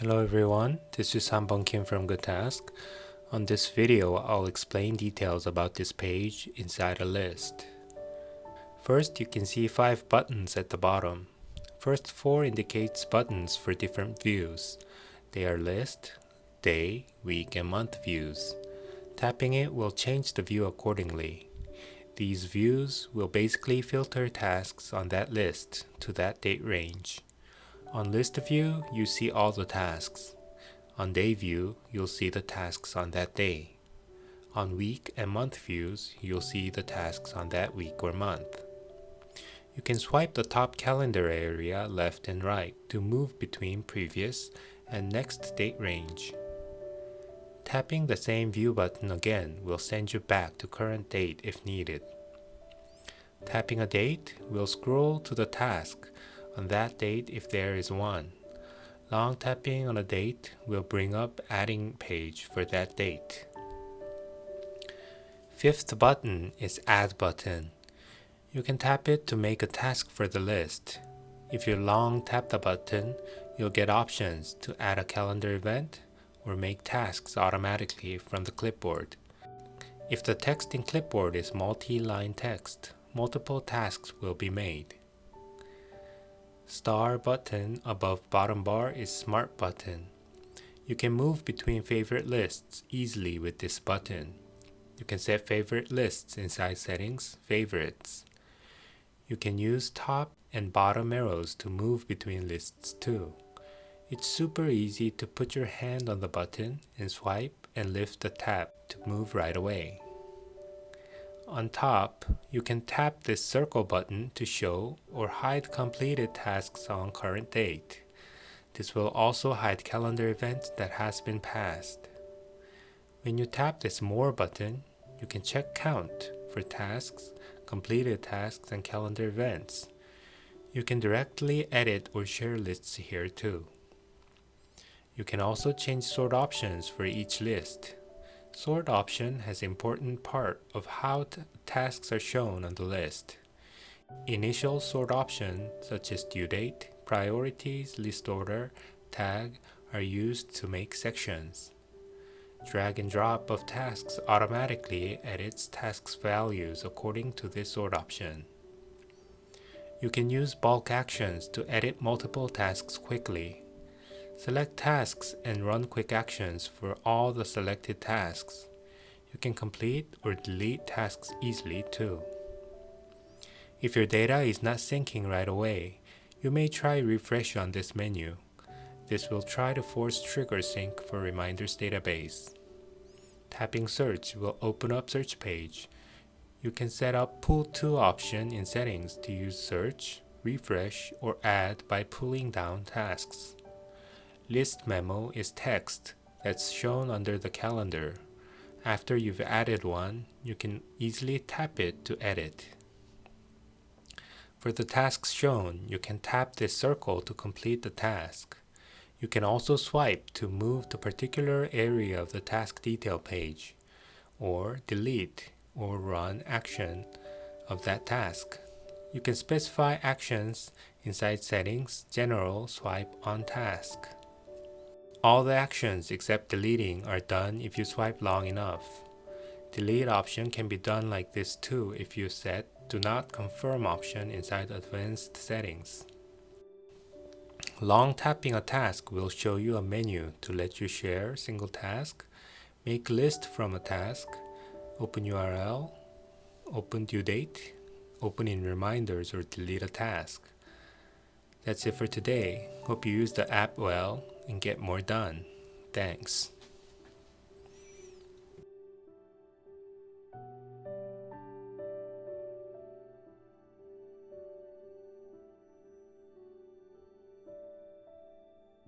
Hello everyone, this is Hanbong Kim from GoodTask. On this video, I'll explain details about this page inside a list. First, you can see 5 buttons at the bottom. First 4 indicates buttons for different views. They are list, day, week, and month views. Tapping it will change the view accordingly. These views will basically filter tasks on that list to that date range. On list view, you see all the tasks. On day view, you'll see the tasks on that day. On week and month views, you'll see the tasks on that week or month. You can swipe the top calendar area left and right to move between previous and next date range. Tapping the same view button again will send you back to current date if needed. Tapping a date will scroll to the task on that date if there is one. Long tapping on a date will bring up adding page for that date. Fifth button is Add button. You can tap it to make a task for the list. If you long tap the button, you'll get options to add a calendar event or make tasks automatically from the clipboard. If the text in clipboard is multi-line text, multiple tasks will be made. Star button above bottom bar is Smart button. You can move between favorite lists easily with this button. You can set favorite lists inside Settings, Favorites. You can use top and bottom arrows to move between lists too. It's super easy to put your hand on the button and swipe and lift the tab to move right away. On top, you can tap this circle button to show or hide completed tasks on current date. This will also hide calendar events that has been passed. When you tap this More button, you can check count for tasks, completed tasks, and calendar events. You can directly edit or share lists here too. You can also change sort options for each list. Sort option has important part of how tasks are shown on the list. Initial sort option such as due date, priorities, list order, tag are used to make sections. Drag and drop of tasks automatically edits tasks values according to this sort option. You can use bulk actions to edit multiple tasks quickly. Select tasks and run quick actions for all the selected tasks. You can complete or delete tasks easily too. If your data is not syncing right away, you may try refresh on this menu. This will try to force trigger sync for reminders database. Tapping search will open up search page. You can set up pull to option in settings to use search, refresh, or add by pulling down tasks. List memo is text that's shown under the calendar. After you've added one, you can easily tap it to edit. For the tasks shown, you can tap this circle to complete the task. You can also swipe to move the particular area of the task detail page, or delete or run action of that task. You can specify actions inside Settings, General, Swipe on Task. All the actions except deleting are done if you swipe long enough. Delete option can be done like this too if you set Do Not Confirm option inside Advanced Settings. Long tapping a task will show you a menu to let you share single task, make list from a task, open URL, open due date, open in reminders, or delete a task. That's it for today. Hope you use the app well and get more done. Thanks.